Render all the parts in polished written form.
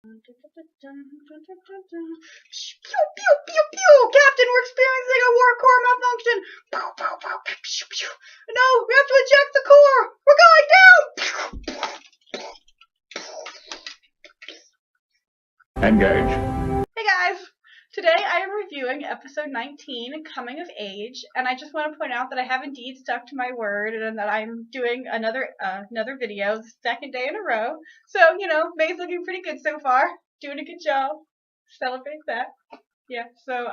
Pew, pew, pew, pew! Captain, we're experiencing a war core malfunction! Pew, pew, pew, pew, pew, pew. No, we have to eject the core! We're going down! Engage. Hey guys! Today I am reviewing episode 19, Coming of Age, and I just want to point out that I have indeed stuck to my word and that I'm doing another video the second day in a row. So, May's looking pretty good so far. Doing a good job. Celebrate that. Yeah, so,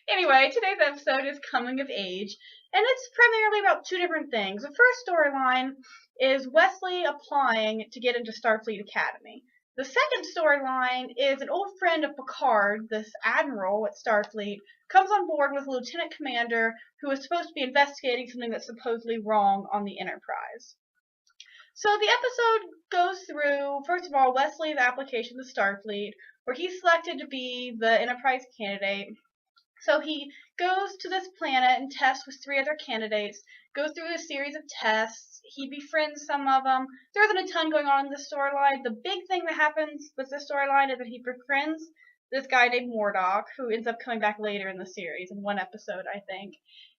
anyway, today's episode is Coming of Age, and it's primarily about two different things. The first storyline is Wesley applying to get into Starfleet Academy. The second storyline is an old friend of Picard, this admiral at Starfleet, comes on board with a lieutenant commander who is supposed to be investigating something that's supposedly wrong on the Enterprise. So the episode goes through, first of all, Wesley's application to Starfleet, where he's selected to be the Enterprise candidate. So he goes to this planet and tests with 3 other candidates, goes through a series of tests. He befriends some of them. There isn't a ton going on in this storyline. The big thing that happens with this storyline is that he befriends this guy named Murdoch, who ends up coming back later in the series, in one episode, I think.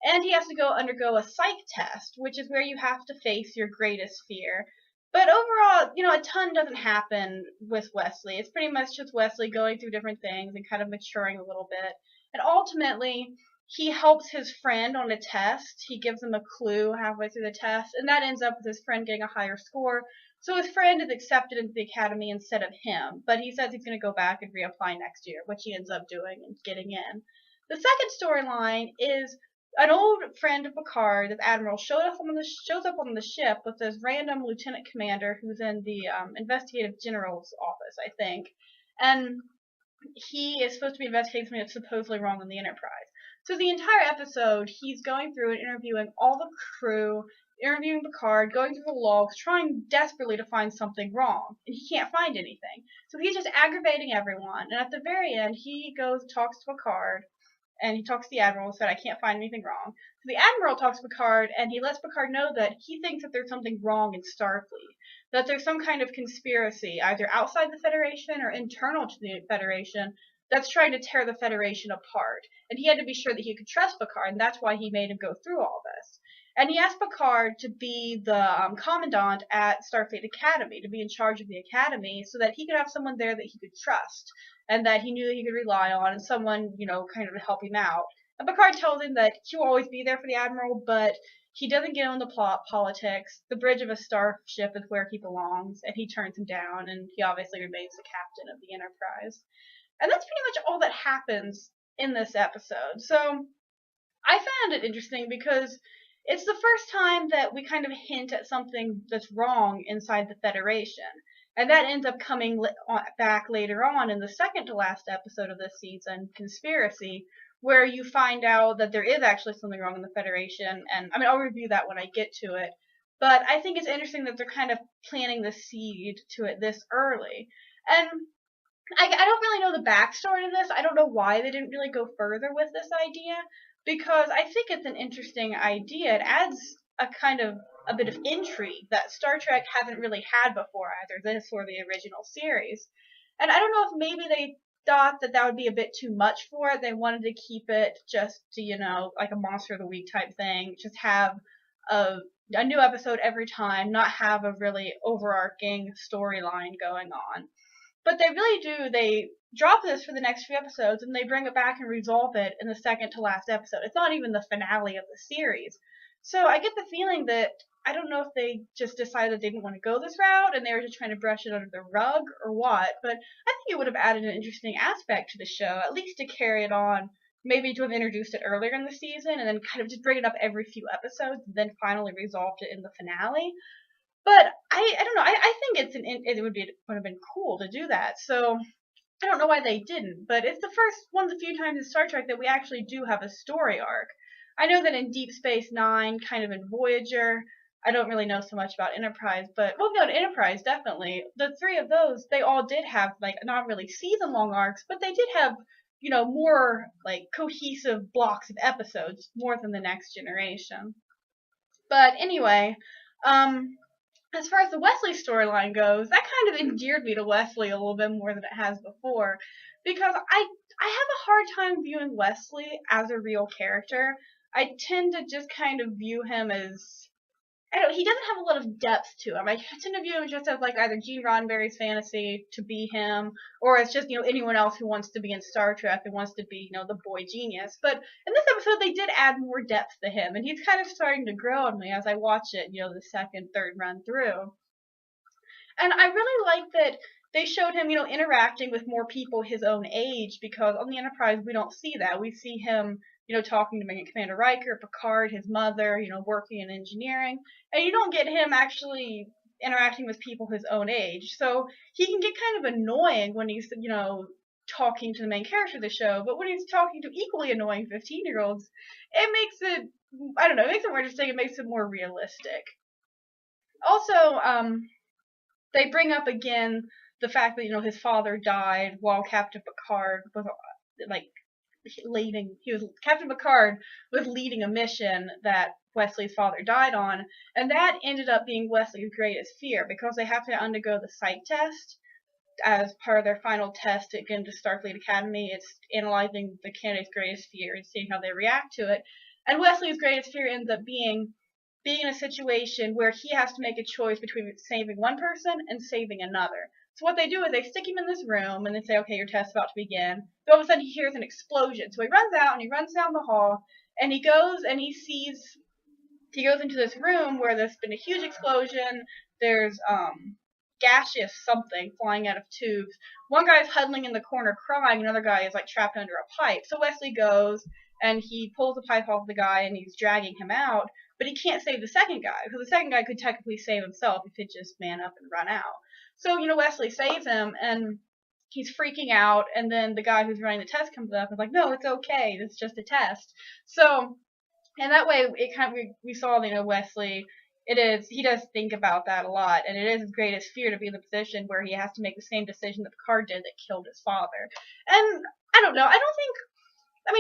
And he has to undergo a psych test, which is where you have to face your greatest fear. But overall, a ton doesn't happen with Wesley. It's pretty much just Wesley going through different things and kind of maturing a little bit. And ultimately, he helps his friend on a test. He gives him a clue halfway through the test, and that ends up with his friend getting a higher score. So his friend is accepted into the academy instead of him, but he says he's going to go back and reapply next year, which he ends up doing and getting in. The second storyline is an old friend of Picard, this admiral, shows up on the ship with this random lieutenant commander who's in the investigative general's office, I think, and he is supposed to be investigating something that's supposedly wrong on the Enterprise. So the entire episode, he's going through and interviewing all the crew, interviewing Picard, going through the logs, trying desperately to find something wrong, and he can't find anything. So he's just aggravating everyone, and at the very end, he goes and talks to Picard, and he talks to the Admiral and said, I can't find anything wrong. So the Admiral talks to Picard, and he lets Picard know that he thinks that there's something wrong in Starfleet. That there's some kind of conspiracy, either outside the Federation or internal to the Federation, that's trying to tear the Federation apart. And he had to be sure that he could trust Picard, and that's why he made him go through all this. And he asked Picard to be the commandant at Starfleet Academy, to be in charge of the Academy, so that he could have someone there that he could trust, and that he knew that he could rely on, and someone, kind of to help him out. And Picard tells him that he will always be there for the Admiral, but he doesn't get on the politics. The bridge of a starship is where he belongs, and he turns him down, and he obviously remains the captain of the Enterprise. And that's pretty much all that happens in this episode. So I found it interesting because it's the first time that we kind of hint at something that's wrong inside the Federation. And that ends up coming back later on in the second to last episode of this season, Conspiracy, where you find out that there is actually something wrong in the Federation. And I'll review that when I get to it. But I think it's interesting that they're kind of planting the seed to it this early. And I don't really know the backstory to this. I don't know why they didn't really go further with this idea, because I think it's an interesting idea. It adds a bit of intrigue that Star Trek hasn't really had before, either this or the original series. And I don't know if maybe they thought that would be a bit too much for it. They wanted to keep it just to, like a Monster of the Week type thing, just have a new episode every time, not have a really overarching storyline going on. But they really do. They drop this for the next few episodes, and they bring it back and resolve it in the second to last episode. It's not even the finale of the series. So I get the feeling that, I don't know if they just decided they didn't want to go this route, and they were just trying to brush it under the rug, or what, but I think it would have added an interesting aspect to the show, at least to carry it on, maybe to have introduced it earlier in the season, and then kind of just bring it up every few episodes, and then finally resolved it in the finale. But I don't know. I think it would have been cool to do that. So I don't know why they didn't. But it's the first one of the few times in Star Trek that we actually do have a story arc. I know that in Deep Space Nine, kind of in Voyager, I don't really know so much about Enterprise, but Enterprise definitely. The 3 of those, they all did have not really season-long arcs, but they did have more cohesive blocks of episodes, more than the Next Generation. But anyway, as far as the Wesley storyline goes, that kind of endeared me to Wesley a little bit more than it has before, because I have a hard time viewing Wesley as a real character. I tend to just kind of view him as, I don't know, he doesn't have a lot of depth to him. I tend to view him just as like either Gene Roddenberry's fantasy to be him, or as just, anyone else who wants to be in Star Trek and wants to be, the boy genius. But in this episode, they did add more depth to him, and he's kind of starting to grow on me as I watch it, the second, third run through. And I really like that they showed him, interacting with more people his own age, because on the Enterprise we don't see that. We see him, talking to Commander Riker, Picard, his mother, working in engineering, and you don't get him actually interacting with people his own age. So he can get kind of annoying when he's, talking to the main character of the show, but when he's talking to equally annoying 15-year-olds, it makes it, I don't know, it makes it more interesting, it makes it more realistic. Also, they bring up again the fact that, his father died while Captain Picard was, Captain Picard was leading a mission that Wesley's father died on, and that ended up being Wesley's greatest fear, because they have to undergo the psych test as part of their final test to get into Starfleet Academy. It's analyzing the candidate's greatest fear and seeing how they react to it, and Wesley's greatest fear ends up being in a situation where he has to make a choice between saving one person and saving another. So what they do is they stick him in this room and they say, okay, your test's about to begin. So all of a sudden he hears an explosion. So he runs out and he runs down the hall and he goes and he goes into this room where there's been a huge explosion. There's gaseous something flying out of tubes. One guy's huddling in the corner crying, another guy is like trapped under a pipe. So Wesley goes and he pulls the pipe off the guy and he's dragging him out, but he can't save the second guy, because the second guy could technically save himself if he'd just man up and run out. So, Wesley saves him, and he's freaking out, and then the guy who's running the test comes up and is like, no, it's okay, it's just a test. So, and that way, it kind of, we saw, Wesley, he does think about that a lot, and it is his greatest fear to be in the position where he has to make the same decision that Picard did that killed his father. And, I don't know,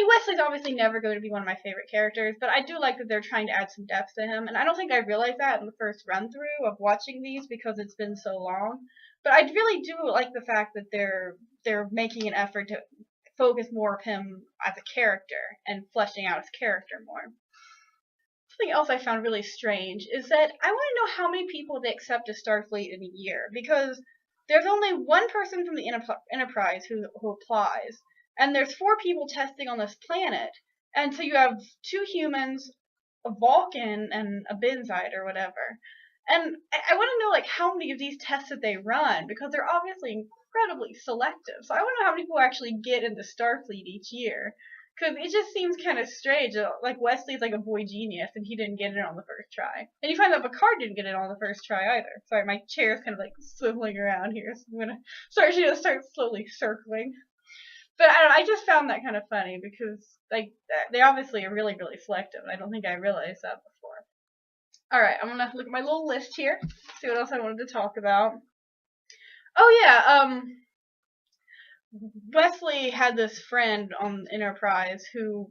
Wesley's obviously never going to be one of my favorite characters, but I do like that they're trying to add some depth to him, and I don't think I realized that in the first run-through of watching these because it's been so long. But I really do like the fact that they're making an effort to focus more of him as a character and fleshing out his character more. Something else I found really strange is that I want to know how many people they accept to Starfleet in a year, because there's only one person from the Enterprise who applies. And there's 4 people testing on this planet. And so you have 2 humans, a Vulcan, and a Benzite or whatever. And I want to know, how many of these tests that they run, because they're obviously incredibly selective. So I want to know how many people actually get into Starfleet each year. Because it just seems kind of strange. Wesley's like a boy genius, and he didn't get it on the first try. And you find that Picard didn't get it on the first try either. Sorry, my chair's kind of swiveling around here, so I'm going to start slowly circling. But I just found that kind of funny, because they obviously are really, really selective. I don't think I realized that before. Alright, I'm gonna look at my little list here, see what else I wanted to talk about. Oh yeah, Wesley had this friend on Enterprise who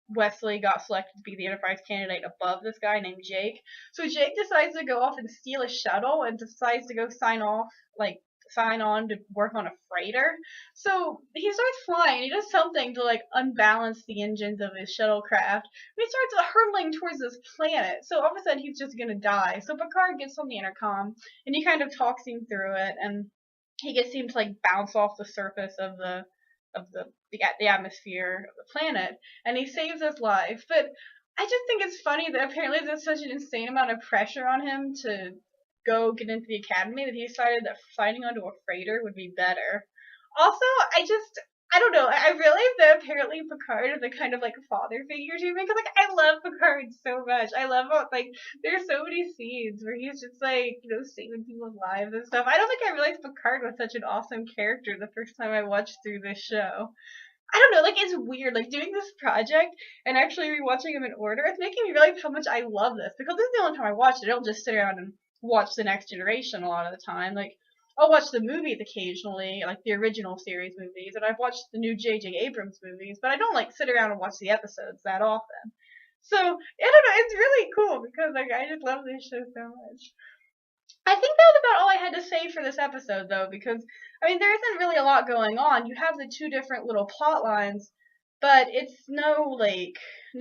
Wesley got selected to be the Enterprise candidate above this guy named Jake. So Jake decides to go off and steal a shuttle and decides to go sign on to work on a freighter. So he starts flying, and he does something to unbalance the engines of his shuttlecraft. And he starts hurtling towards this planet. So all of a sudden he's just gonna die. So Picard gets on the intercom and he kind of talks him through it, and he gets him to bounce off the surface of the atmosphere of the planet, and he saves his life. But I just think it's funny that apparently there's such an insane amount of pressure on him to go get into the academy that he decided that flying onto a freighter would be better. Also, I don't know, I realized that apparently Picard is a kind of father figure to me, because I love Picard so much. I love how there's so many scenes where he's just saving people's lives and stuff. I don't think I realized Picard was such an awesome character the first time I watched through this show. I don't know, it's weird, doing this project and actually rewatching them in order, it's making me realize how much I love this, because this is the only time I watch it. I don't just sit around and watch The Next Generation a lot of the time. I'll watch the movies occasionally, the original series movies, and I've watched the new J.J. Abrams movies, but I don't sit around and watch the episodes that often. So, I don't know, it's really cool, because I just love this show so much. I think that was about all I had to say for this episode, though, because, I mean, there isn't really a lot going on. You have the two different little plot lines, but it's no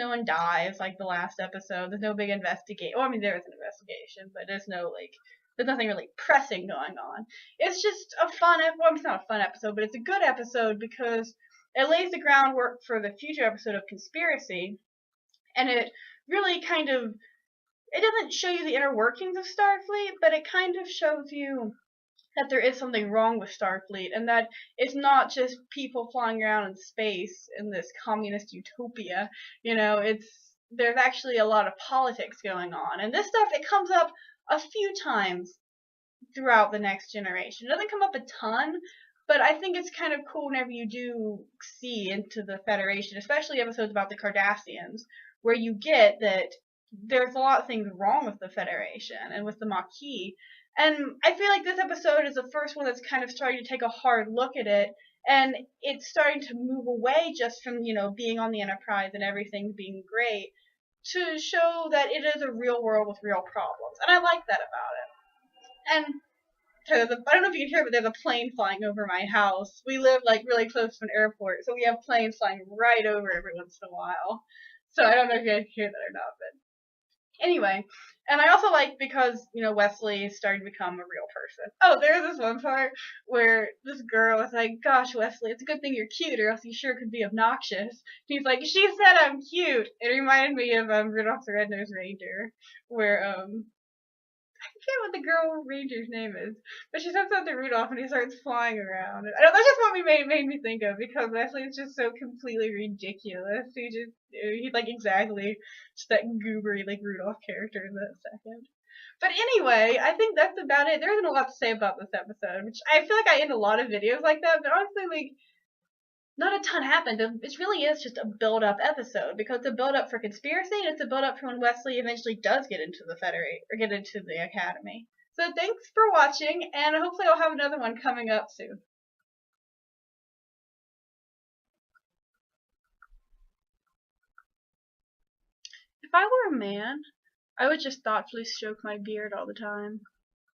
one dies like the last episode. There's no big investigation. Well, I mean, there is an investigation, but there's nothing really pressing going on. It's just a well, it's not a fun episode, but it's a good episode because it lays the groundwork for the future episode of Conspiracy, and it really kind of it doesn't show you the inner workings of Starfleet, but it kind of shows you that there is something wrong with Starfleet and that it's not just people flying around in space in this communist utopia. There's actually a lot of politics going on. And this stuff, it comes up a few times throughout the Next Generation. It doesn't come up a ton, but I think it's kind of cool whenever you do see into the Federation, especially episodes about the Cardassians, where you get that there's a lot of things wrong with the Federation and with the Maquis. And I feel like this episode is the first one that's kind of starting to take a hard look at it, and it's starting to move away just from, being on the Enterprise and everything being great, to show that it is a real world with real problems. And I like that about it. And I don't know if you can hear, but there's a plane flying over my house. We live really close to an airport, so we have planes flying right over every once in a while. So I don't know if you guys can hear that or not, but anyway. And I also like because, Wesley is starting to become a real person. Oh, there's this one part where this girl is like, gosh, Wesley, it's a good thing you're cute or else you sure could be obnoxious. He's like, she said I'm cute. It reminded me of Rudolph the Red-Nosed Reindeer, where I forget what the girl ranger's name is, but she says something to Rudolph and he starts flying around. That's just what made me think of, because Wesley is just so completely ridiculous. He's like exactly just that goobery Rudolph character in that second. But anyway, I think that's about it. There isn't a lot to say about this episode, which I feel like I end a lot of videos like that, but honestly, not a ton happened. It really is just a build-up episode, because it's a build-up for Conspiracy, and it's a build-up for when Wesley eventually does get into the Federate, or get into the Academy. So thanks for watching, and hopefully I'll have another one coming up soon. If I were a man, I would just thoughtfully stroke my beard all the time.